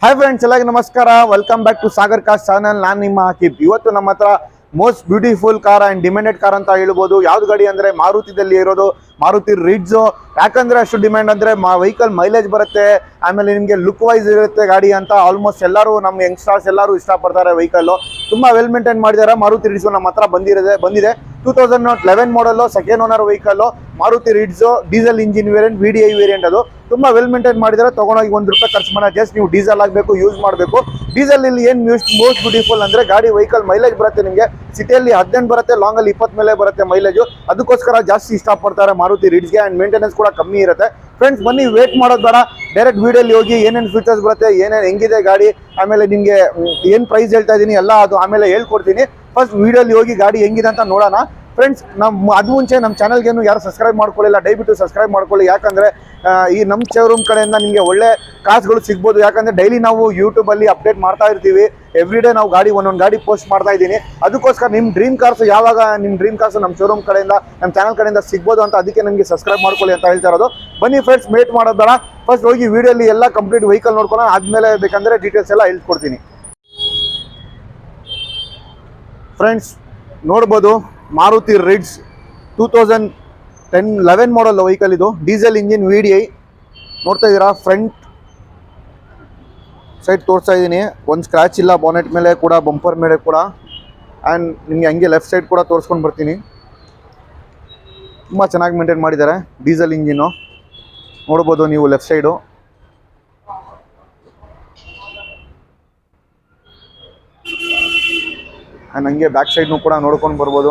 हाय friends ಎಲ್ಲ ನಮಸ್ಕಾರ welcome back to Sagar cars channel ನಾನು ನಿಮ್ಮ ಹಾಕಿಬ್ ಇವತ್ತು ನಮ್ಮ ಹತ್ರ most beautiful car and demanded car ಅಂತ ಹೇಳ್ಬೋದು ಯಾವ್ದು ಗಾಡಿ ಅಂದ್ರೆ ಮಾರುತಿದಲ್ಲಿ ಇರೋದು ಮಾರುತಿ ರಿಟ್ಸ್ ಯಾಕಂದ್ರೆ ಅಷ್ಟು ಡಿಮ್ಯಾಂಡ್ ಅಂದ್ರೆ ವೆಹಿಕಲ್ ಮೈಲೇಜ್ ಬರುತ್ತೆ ಆಮೇಲೆ ನಿಮಗೆ ಲುಕ್ ವೈಸ್ ಇರುತ್ತೆ ಗಾಡಿ ಅಂತ ಆಲ್ಮೋಸ್ಟ್ ಎಲ್ಲರೂ ನಮ್ಮ ಯಂಗ್ಸ್ಟರ್ಸ್ ಎಲ್ಲರೂ ಇಷ್ಟಪಡ್ತಾರೆ ವೆಹಿಕಲ್ ತುಂಬಾ ವೆಲ್ ಮೇಂಟೈನ್ ಮಾಡಿದ್ದಾರೆ ಮಾರುತಿ ರಿಟ್ಸ್ ನಮ್ಮ ಹತ್ರ ಬಂದಿದೆ 2011 model second owner vehicle Maruti Ritz diesel engine variant VDI variant ಅದು ತುಂಬಾ ವೆಲ್ ಮೇಂಟೈನ್ ಮಾಡಿದ್ದಾರೆ ತಗೊಂಡೋಗಿ ₹1 ಖರ್ಚು ಮಾಡೋ ಜಸ್ಟ್ ನೀವು ಡೀಸೆಲ್ ಆಗಬೇಕು ಯೂಸ್ ಮಾಡಬೇಕು ಡೀಸೆಲ್ ಇಲ್ಲಿ ಏನು ಮೋಸ್ಟ್ ಬ್ಯೂಟಿಫುಲ್ ಅಂದ್ರೆ ಗಾಡಿ ವೆಹಿಕಲ್ ಮೈಲೇಜ್ ಬರುತ್ತೆ ನಿಮಗೆ ಸಿಟಿಯಲ್ಲಿ 18 ಬರುತ್ತೆ ಲಾಂಗ್ ಅಲ್ಲಿ 20 ಮೇಲೆ ಬರುತ್ತೆ ಮೈಲೇಜ್ ಅದಕ್ಕೋಸ್ಕರ ಜಾಸ್ತಿ ಇಷ್ಟಪಡ್ತಾರೆ ಮಾರುತಿ ರಿಟ್ಸ್ಗೆ ಅಂಡ್ ಮೇಂಟೆನೆನ್ಸ್ ಕೂಡ ಕಮ್ಮಿ ಇರುತ್ತೆ ಫ್ರೆಂಡ್ಸ್ ಬನ್ನಿ ವೇಟ್ ಮಾಡೋದು ಬೇಡ ಡೈರೆಕ್ಟ್ ವಿಡಿಯೋಲಿ ಹೋಗಿ ಏನೇನು ಫೀಚರ್ಸ್ ಬರುತ್ತೆ ಏನೇನು ಹೆಂಗಿದೆ ಗಾಡಿ ಆಮೇಲೆ ನಿಮಗೆ ಏನು ಪ್ರೈಸ್ ಹೇಳ್ತಾ ಇದ್ದೀನಿ ಎಲ್ಲ ಅದು ಆಮೇಲೆ ಹೇಳ್ಕೊಡ್ತೀನಿ ಫಸ್ಟ್ ವಿಡಿಯೋಲಿ ಹೋಗಿ ಗಾಡಿ ಹೆಂಗಿದೆ ಅಂತ ನೋಡೋಣ ಫ್ರೆಂಡ್ಸ್ ಅದು ಮುಂಚೆ ನಮ್ಮ ಚಾನಲ್ಗೇನು ಯಾರು ಸಬ್ಸ್ಕ್ರೈಬ್ ಮಾಡ್ಕೊಳ್ಳಿಲ್ಲ ದಯವಿಟ್ಟು ಸಬ್ಸ್ಕ್ರೈಬ್ ಮಾಡ್ಕೊಳ್ಳಿ ಯಾಕಂದರೆ ಈ ನಮ್ಮ ಶೋರೂಮ್ ಕಡೆಯಿಂದ ನಿಮಗೆ ಒಳ್ಳೆ ಕಾರ್ಸ್ಗಳು ಸಿಗ್ಬೋದು ಯಾಕಂದರೆ ಡೈಲಿ ನಾವು ಯೂಟ್ಯೂಬಲ್ಲಿ ಅಪ್ಡೇಟ್ ಮಾಡ್ತಾ ಇರ್ತೀವಿ ಎವ್ರಿಡೇ ನಾವು ಗಾಡಿ ಒಂದೊಂದು ಗಾಡಿ ಪೋಸ್ಟ್ ಮಾಡ್ತಾ ಇದ್ದೀನಿ ಅದಕ್ಕೋಸ್ಕರ ನಿಮ್ಮ ಡ್ರೀಮ್ ಕಾರ್ಸ್ ಯಾವಾಗ ನಿಮ್ಮ ಡ್ರೀಮ್ ಕಾರ್ಸ್ ನಮ್ಮ ಶೋರೂಮ್ ಕಡೆಯಿಂದ ನಮ್ಮ ಚಾನಲ್ ಕಡೆಯಿಂದ ಸಿಗ್ಬೋದು ಅಂತ ಅದಕ್ಕೆ ನಿಮಗೆ ಸಬ್ಸ್ಕ್ರೈಬ್ ಮಾಡ್ಕೊಳ್ಳಿ ಅಂತ ಹೇಳ್ತಾ ಇರೋದು ಬನ್ನಿ ಫ್ರೆಂಡ್ಸ್ ವೇಟ್ ಮಾಡೋದು ಬೇಡ ಫಸ್ಟ್ ಹೋಗಿ ವಿಡಿಯೋಲಿ ಎಲ್ಲ ಕಂಪ್ಲೀಟ್ ವೆಹಿಕಲ್ ನೋಡ್ಕೊಳ್ಳೋಣ ಆದಮೇಲೆ ಬೇಕಂದರೆ ಡೀಟೇಲ್ಸ್ ಎಲ್ಲ ಹೇಳ್ಕೊಡ್ತೀನಿ ಫ್ರೆಂಡ್ಸ್ ನೋಡ್ಬೋದು ಮಾರುತಿ ರಿಟ್ಸ್ 2011 ಮಾಡಲ್ ವೆಹಿಕಲ್ ಇದು ಡೀಸೆಲ್ ಇಂಜಿನ್ VDI ನೋಡ್ತಾ ಇದ್ದೀರಾ ಫ್ರಂಟ್ ಸೈಡ್ ತೋರಿಸ್ತಾ ಇದ್ದೀನಿ ಒಂದು ಸ್ಕ್ರ್ಯಾಚ್ ಇಲ್ಲ ಬಾನೆಟ್ ಮೇಲೆ ಕೂಡ ಬಂಪರ್ ಮೇಲೆ ಕೂಡ ಆ್ಯಂಡ್ ನಿಮಗೆ ಹಂಗೆ ಲೆಫ್ಟ್ ಸೈಡ್ ಕೂಡ ತೋರಿಸ್ಕೊಂಡು ಬರ್ತೀನಿ ತುಂಬ ಚೆನ್ನಾಗಿ ಮೇಂಟೈನ್ ಮಾಡಿದ್ದಾರೆ ಡೀಸೆಲ್ ಇಂಜಿನ್ನು ನೋಡ್ಬೋದು ನೀವು ಲೆಫ್ಟ್ ಸೈಡು ಆ್ಯಂಡ್ ಹಂಗೆ ಬ್ಯಾಕ್ ಸೈಡ್ನು ಕೂಡ ನೋಡ್ಕೊಂಡು ಬರ್ಬೋದು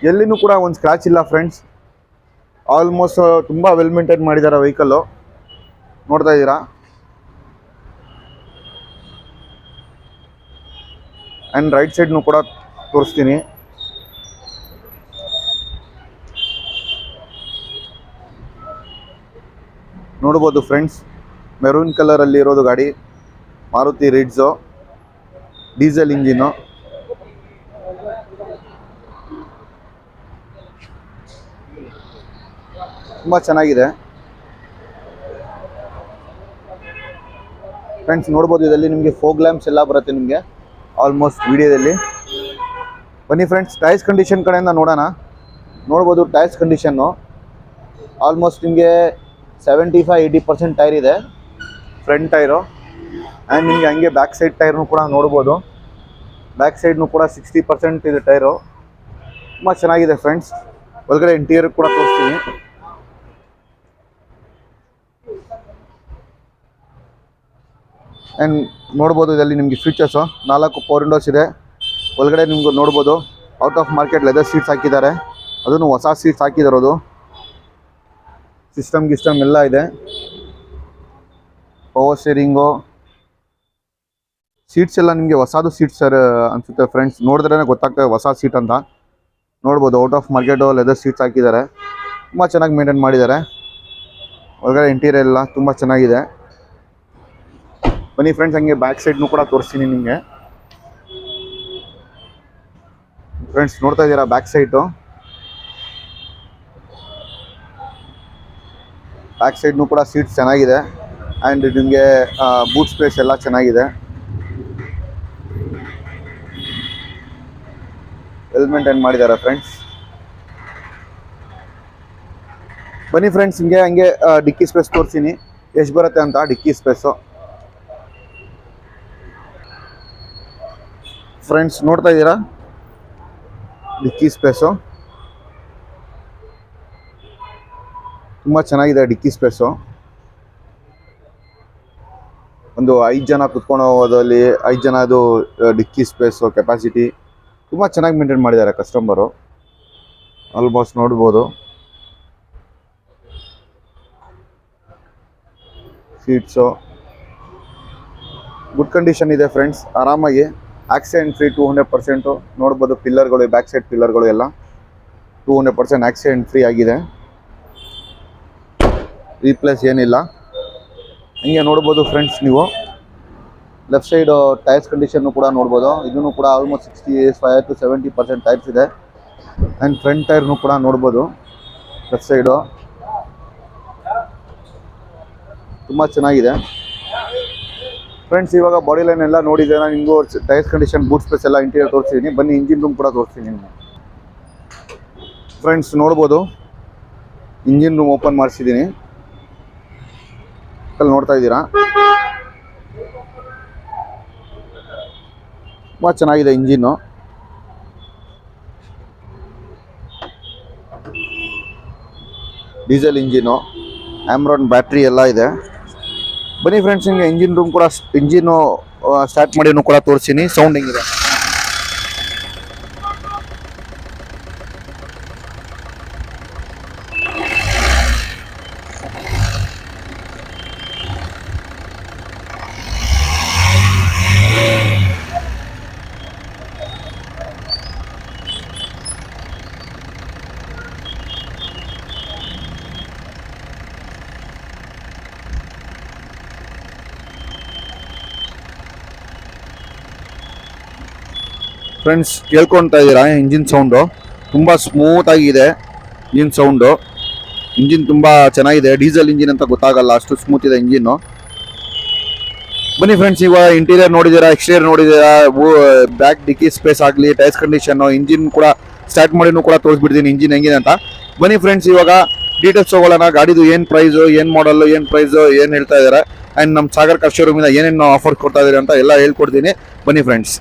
ಎಲ್ಲಿನೂ ಕೂಡ ಒಂದು ಸ್ಕ್ರ್ಯಾಚ್ ಇಲ್ಲ ಫ್ರೆಂಡ್ಸ್ ಆಲ್ಮೋಸ್ಟ್ ತುಂಬ ವೆಲ್ ಮೇಂಟೈನ್ ಮಾಡಿದ್ದಾರೆ ವೆಹಿಕಲ್ಲು ನೋಡ್ತಾ ಇದ್ದೀರಾ ಆ್ಯಂಡ್ ರೈಟ್ ಸೈಡ್ನು ಕೂಡ ತೋರಿಸ್ತೀನಿ ನೋಡ್ಬೋದು ಫ್ರೆಂಡ್ಸ್ ಮೆರೂನ್ ಕಲರಲ್ಲಿ ಇರೋದು ಗಾಡಿ ಮಾರುತಿ ರಿಟ್ಸು ಡೀಸೆಲ್ ಇಂಜಿನ್ನು ತುಂಬ ಚೆನ್ನಾಗಿದೆ ಫ್ರೆಂಡ್ಸ್ ನೋಡ್ಬೋದು ಇದರಲ್ಲಿ ನಿಮಗೆ ಫೋಗ್ ಲ್ಯಾಂಪ್ಸ್ ಎಲ್ಲ ಬರುತ್ತೆ ನಿಮಗೆ ಆಲ್ಮೋಸ್ಟ್ ವಿಡಿಯೋದಲ್ಲಿ ಬನ್ನಿ ಫ್ರೆಂಡ್ಸ್ ಟೈರ್ಸ್ ಕಂಡೀಷನ್ ಕಡೆಯಿಂದ ನೋಡೋಣ ನೋಡ್ಬೋದು ಟೈರ್ಸ್ ಕಂಡೀಷನ್ನು ಆಲ್ಮೋಸ್ಟ್ ನಿಮಗೆ 75-80% ಟೈರ್ ಇದೆ ಫ್ರಂಟ್ ಟೈರು ಆ್ಯಂಡ್ ನಿಮಗೆ ಹಂಗೆ ಬ್ಯಾಕ್ ಸೈಡ್ ಟೈರ್ನು ಕೂಡ ನೋಡ್ಬೋದು ಬ್ಯಾಕ್ ಸೈಡ್ನು ಕೂಡ 60% ಇದೆ ಟೈರು ತುಂಬ ಚೆನ್ನಾಗಿದೆ ಫ್ರೆಂಡ್ಸ್ ಒಳಗಡೆ ಇಂಟೀರಿಯರ್ ಕೂಡ ತೋರಿಸ್ತೀನಿ ಆ್ಯಂಡ್ ನೋಡ್ಬೋದು ಇದರಲ್ಲಿ ನಿಮಗೆ ಫೀಚರ್ಸು 4 ಪವರ್ ವಿಂಡೋಸ್ ಇದೆ ಒಳಗಡೆ ನಿಮ್ಗೆ ನೋಡ್ಬೋದು out of market leather seats ಹಾಕಿದ್ದಾರೆ ಅದನ್ನು ಹೊಸ ಸೀಟ್ಸ್ ಹಾಕಿದಾರೋದು ಸಿಸ್ಟಮ್ ಗಿಸ್ಟಮ್ ಎಲ್ಲ ಇದೆ ಪವರ್ ಸ್ಟೇರಿಂಗು ಸೀಟ್ಸ್ ಎಲ್ಲ ನಿಮಗೆ ಹೊಸದು ಸೀಟ್ಸ್ ಸರ್ ಅನಿಸುತ್ತೆ ಫ್ರೆಂಡ್ಸ್ ನೋಡಿದ್ರೇ ಗೊತ್ತಾಗ್ತದೆ ಹೊಸ ಸೀಟ್ ಅಂತ ನೋಡ್ಬೋದು out of market leather seats ಹಾಕಿದ್ದಾರೆ ತುಂಬ ಚೆನ್ನಾಗಿ ಮೇಂಟೈನ್ ಮಾಡಿದ್ದಾರೆ ಒಳಗಡೆ ಇಂಟೀರಿಯರ್ ಎಲ್ಲ ತುಂಬ ಚೆನ್ನಾಗಿದೆ ಬನ್ನಿ ಫ್ರೆಂಡ್ಸ್ ಹಂಗೆ ಬ್ಯಾಕ್ ಸೈಡ್ನು ಕೂಡ ತೋರಿಸ್ತೀನಿ ನಿಮಗೆ ಫ್ರೆಂಡ್ಸ್ ನೋಡ್ತಾ ಇದ್ದೀರಾ ಬ್ಯಾಕ್ ಸೈಡ್ನು ಕೂಡ ಸೀಟ್ಸ್ ಚೆನ್ನಾಗಿದೆ ಆ್ಯಂಡ್ ನಿಮಗೆ ಬೂಟ್ ಸ್ಪೇಸ್ ಎಲ್ಲ ಚೆನ್ನಾಗಿದೆ ವೆಲ್ ಮೇಂಟೈನ್ ಮಾಡಿದ್ದಾರೆ ಫ್ರೆಂಡ್ಸ್ ಬನ್ನಿ ಫ್ರೆಂಡ್ಸ್ ಹಂಗೆ ಡಿಕ್ಕಿ ಸ್ಪೇಸ್ ತೋರಿಸ್ತೀನಿ ಎಷ್ಟು ಬರುತ್ತೆ ಅಂತ ಡಿಕ್ಕಿ ಸ್ಪೇಸು ಫ್ರೆಂಡ್ಸ್ ನೋಡ್ತಾ ಇದ್ದೀರಾ ಡಿಕ್ಕಿ ಸ್ಪೇಸು ತುಂಬ ಚೆನ್ನಾಗಿದೆ ಡಿಕ್ಕಿ ಸ್ಪೇಸು ಒಂದು 5 ಜನ ಕುತ್ಕೊಂಡು ಹೋಗೋದಲ್ಲಿ 5 ಜನದು ಡಿಕ್ಕಿ ಸ್ಪೇಸು ಕೆಪಾಸಿಟಿ ತುಂಬ ಚೆನ್ನಾಗಿ ಮೇಂಟೈನ್ ಮಾಡಿದ್ದಾರೆ ಕಸ್ಟಮರು ಆಲ್ಮೋಸ್ಟ್ ನೋಡ್ಬೋದು ಸೀಟ್ಸು ಗುಡ್ ಕಂಡೀಷನ್ ಇದೆ ಫ್ರೆಂಡ್ಸ್ ಆರಾಮಾಗಿ ಆಕ್ಸಿಡೆಂಟ್ ಫ್ರೀ 200% ನೋಡ್ಬೋದು ಪಿಲ್ಲರ್ಗಳು ಬ್ಯಾಕ್ ಸೈಡ್ ಪಿಲ್ಲರ್ಗಳು ಎಲ್ಲ 200% ಆಕ್ಸಿಡೆಂಟ್ ಫ್ರೀ ಆಗಿದೆ ರೀಪ್ಲೇಸ್ ಏನಿಲ್ಲ ಹಂಗೆ ನೋಡ್ಬೋದು ಫ್ರೆಂಡ್ಸ್ ನೀವು ಲೆಫ್ಟ್ ಸೈಡ್ ಟೈರ್ಸ್ ಕಂಡೀಷನ್ನು ಕೂಡ ನೋಡ್ಬೋದು ಇದನ್ನು ಕೂಡ ಆಲ್ಮೋಸ್ಟ್ 65-70% ಟೈರ್ಸ್ ಇದೆ ಆ್ಯಂಡ್ ಫ್ರಂಟ್ ಟೈರ್ನು ಕೂಡ ನೋಡ್ಬೋದು ಲೆಫ್ಟ್ ಸೈಡು ತುಂಬ ಚೆನ್ನಾಗಿದೆ ಫ್ರೆಂಡ್ಸ್. ಇವಾಗ ಬಾಡಿ ಲೈನ್ ಎಲ್ಲ ನೋಡಿದ್ರೆ ನಾನು ನಿಮಗೂ ಟೈರ್ಸ್ ಕಂಡೀಷನ್, ಬೂಟ್ ಸ್ಪೇಸ್ ಎಲ್ಲ ಇಂಟೀರಿಯರ್ ತೋರಿಸ್ತೀನಿ. ಬನ್ನಿ ಇಂಜಿನ್ ರೂಮ್ ಕೂಡ ತೋರಿಸ್ತೀನಿ ನಿಮಗೆ. ಫ್ರೆಂಡ್ಸ್ ನೋಡ್ಬೋದು, ಇಂಜಿನ್ ರೂಮ್ ಓಪನ್ ಮಾಡಿಸಿದ್ದೀನಿ. ಅಲ್ಲಿ ನೋಡ್ತಾ ಇದ್ದೀರಾ, ತುಂಬ ಚೆನ್ನಾಗಿದೆ ಇಂಜಿನ್ನು. ಡೀಸೆಲ್ ಇಂಜಿನು, ಆಮ್ರಾನ್ ಬ್ಯಾಟ್ರಿ ಎಲ್ಲ ಇದೆ. ಬನ್ನಿ ಫ್ರೆಂಡ್ಸ್, ಹಿಂಗೆ ಇಂಜಿನ್ ರೂಮ್ ಕೂಡ ಇಂಜಿನ್ನು ಸ್ಟಾರ್ಟ್ ಮಾಡಿನೂ ಕೂಡ ತೋರಿಸ್ತೀನಿ. ಸೌಂಡ್ ಹೆಂಗಿದೆ ಫ್ರೆಂಡ್ಸ್. ಕೇಳ್ಕೊತಾ ಇದ್ದೀರಾ ಇಂಜಿನ್ ಸೌಂಡು? ತುಂಬ ಸ್ಮೂತ್ ಆಗಿದೆ ಇಂಜಿನ್ ಸೌಂಡು. ಇಂಜಿನ್ ತುಂಬ ಚೆನ್ನಾಗಿದೆ, ಡೀಸೆಲ್ ಇಂಜಿನ್ ಅಂತ ಗೊತ್ತಾಗಲ್ಲ, ಅಷ್ಟು ಸ್ಮೂತ್ ಇದೆ ಇಂಜಿನ್ನು. ಬನ್ನಿ ಫ್ರೆಂಡ್ಸ್, ಇವಾಗ ಇಂಟೀರಿಯರ್ ನೋಡಿದ್ದೀರಾ, ಎಕ್ಸ್ಟೀರಿಯರ್ ನೋಡಿದ್ದೀರಾ, ಬ್ಯಾಕ್ ಡಿಕ್ಕಿ ಸ್ಪೇಸ್ ಆಗಲಿ, ಟೈರ್ಸ್ ಕಂಡೀಷನ್ನು, ಇಂಜಿನ್ ಕೂಡ ಸ್ಟಾರ್ಟ್ ಮಾಡಿನೂ ಕೂಡ ತೋರಿಸ್ಬಿಡ್ತೀನಿ ಇಂಜಿನ್ ಹೆಂಗಿದೆ ಅಂತ. ಬನ್ನಿ ಫ್ರೆಂಡ್ಸ್, ಇವಾಗ ಡೀಟೇಲ್ಸ್ ತಗೊಳ್ಳೋಣ. ಗಾಡಿದು ಏನು ಪ್ರೈಸು, ಏನು ಮಾಡಲ್ಲು, ಏನು ಪ್ರೈಸು, ಏನು ಹೇಳ್ತಾ ಇದ್ದಾರೆ, ಆ್ಯಂಡ್ ನಮ್ಮ ಸಾಗರ್ ಕಾರ್ ಶೋರೂಮಿಂದ ಏನೇನು ಆಫರ್ ಕೊಡ್ತಾ ಇದ್ದಾರೆ ಅಂತ ಎಲ್ಲ ಹೇಳ್ಕೊಡ್ತೀನಿ. ಬನ್ನಿ ಫ್ರೆಂಡ್ಸ್.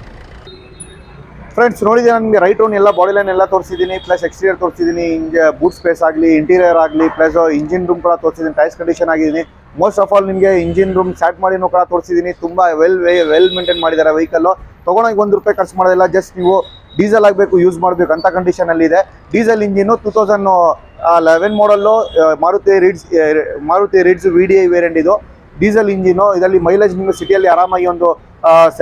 ನೋಡಿದ್ರೆ ನನಗೆ ರೈಟ್ ರೌಂಡ್ ಎಲ್ಲ ಬಾಡಿ ಲೈನ್ ಎಲ್ಲ ತೋರಿಸಿದ್ದೀನಿ, ಪ್ಲಸ್ ಎಕ್ಸ್ಟೀರಿಯರ್ ತೋರಿಸಿದ್ದೀನಿ, ಹಿಂಗೆ ಬೂಟ್ ಸ್ಪೇಸ್ ಆಗಲಿ, ಇಂಟೀರಿಯರ್ ಆಗಲಿ, ಪ್ಲಸ್ ಇಂಜಿನ್ ರೂಮ್ ಕೂಡ ತೋರಿಸಿದ್ದೀನಿ, ಟೈರ್ಸ್ ಕಂಡೀಷನ್ ಆಗಿದ್ದೀನಿ. ಮೋಸ್ಟ್ ಆಫ್ ಆಲ್ ನಿಮಗೆ ಇಂಜಿನ್ ರೂಮ್ ಸ್ಟಾರ್ಟ್ ಮಾಡಿನೂ ಕೂಡ ತೋರಿಸಿದ್ದೀನಿ. ತುಂಬ ವೆಲ್ ಮೇಂಟೈನ್ ಮಾಡಿದ್ದಾರೆ ವೆಹಿಕಲ್ಲು. ತೊಗೊಳಕ್ಕೆ ₹1 ಖರ್ಚು ಮಾಡೋದಿಲ್ಲ, ಜಸ್ಟ್ ನೀವು ಡೀಸೆಲ್ ಆಗಬೇಕು, ಯೂಸ್ ಮಾಡಬೇಕು ಅಂತ ಕಂಡೀಷನಲ್ಲಿದೆ. Diesel engine 2011 ಮಾಡಲ್ಲು, Maruti ರಿಡ್ಸ್ VDI variant ಇದು. ಡೀಸೆಲ್ ಇಂಜಿನು, ಇದರಲ್ಲಿ ಮೈಲೇಜ್ ನಿಮಗೆ ಸಿಟಿಯಲ್ಲಿ ಆರಾಮಾಗಿ ಒಂದು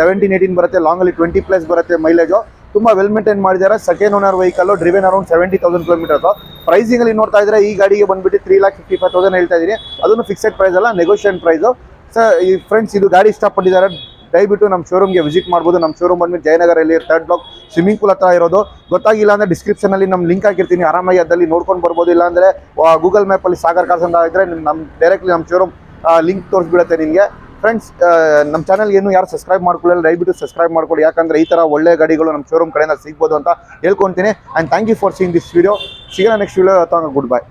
17-18 ಬರುತ್ತೆ, ಲಾಂಗಲ್ಲಿ 20+ ಬರುತ್ತೆ ಮೈಲೇಜು. ತುಂಬ ವೆಲ್ ಮೇಂಟೈನ್ ಮಾಡಿದ್ದಾರೆ. Second owner vehicle, driven around 70,000 kilometres. ಪ್ರೈಸಿಂಗಲ್ಲಿ ನೋಡ್ತಾ ಇದ್ರೆ ಈ ಗಾಡಿಗೆ ಬಂದುಬಿಟ್ಟು 3,55,000 ಹೇಳ್ತಾ ಇದ್ದೀನಿ. ಅದನ್ನು ಫಿಕ್ಸೆಡ್ ಪ್ರೈಸ್ ಅಲ್ಲ, ನೆಗೋಷಿಯೇಟ್ ಪ್ರೈಸು. ಈ ಫ್ರೆಂಡ್ಸ್, ಇದು ಗಾಡಿ ಇಷ್ಟಪಟ್ಟಿದ್ದಾರೆ, ದಯವಿಟ್ಟು ನಮ್ಮ ಶೋರೂಮ್ಗೆ ವಿಸಿಟ್ ಮಾಡ್ಬೋದು. ನಮ್ಮ ಶೋರೂಮ್ ಬಂದ್ಬಿಟ್ಟು ಜಯನಗರಲ್ಲಿ 3rd ಬ್ಲಾಕ್, ಸ್ವಿಮ್ಮಿಂಗ್ ಪೂಲ್ ಹತ್ರ ಇರೋದು. ಗೊತ್ತಾಗಿಲ್ಲ ಅಂದರೆ ಡಿಸ್ಕ್ರಿಪ್ಷನಲ್ಲಿ ನಮ್ಮ ಲಿಂಕ್ ಹಾಕಿರ್ತೀನಿ, ಆರಾಮಾಗಿ ಅದಲ್ಲಿ ನೋಡ್ಕೊಂಡು ಬರ್ಬೋದು. ಇಲ್ಲಾಂದರೆ ಗೂಗಲ್ ಮ್ಯಾಪಲ್ಲಿ ಸಾಗರ್ ಕಾರ್ಸ್ ಅಂತ ಇದ್ದರೆ ನಮ್ಮ ಡೈರೆಕ್ಟ್ಲಿ ನಮ್ಮ ಶೋರೂಮ್ ಲಿಂಕ್ ತೋರಿಸ್ಬಿಡುತ್ತೆ ನಿಮಗೆ. ಫ್ರೆಂಡ್ಸ್, ನಮ್ಮ ಚಾನಲ್ಗೆ ಏನು ಯಾರು ಸಬ್ಸ್ಕ್ರೈಬ್ ಮಾಡ್ಕೊಳ್ಳಲ್ಲ, ದಯವಿಟ್ಟು ಸಬ್ಸ್ಕ್ರೈಬ್ ಮಾಡ್ಕೊಳ್ಳಿ. ಯಾಕಂದರೆ ಈ ಥರ ಒಳ್ಳೆ ಗಾಡಿಗಳು ನಮ್ಮ ಶೋರೂಮ್ ಕಡೆಯಿಂದ ಸಿಗ್ಬೋದು ಅಂತ ಹೇಳ್ಕೊತೀನಿ. And thank you for seeing this video. ಸಿಗೋಣ ನೆಕ್ಸ್ಟ್ ವಿಡಿಯೋ. Good by.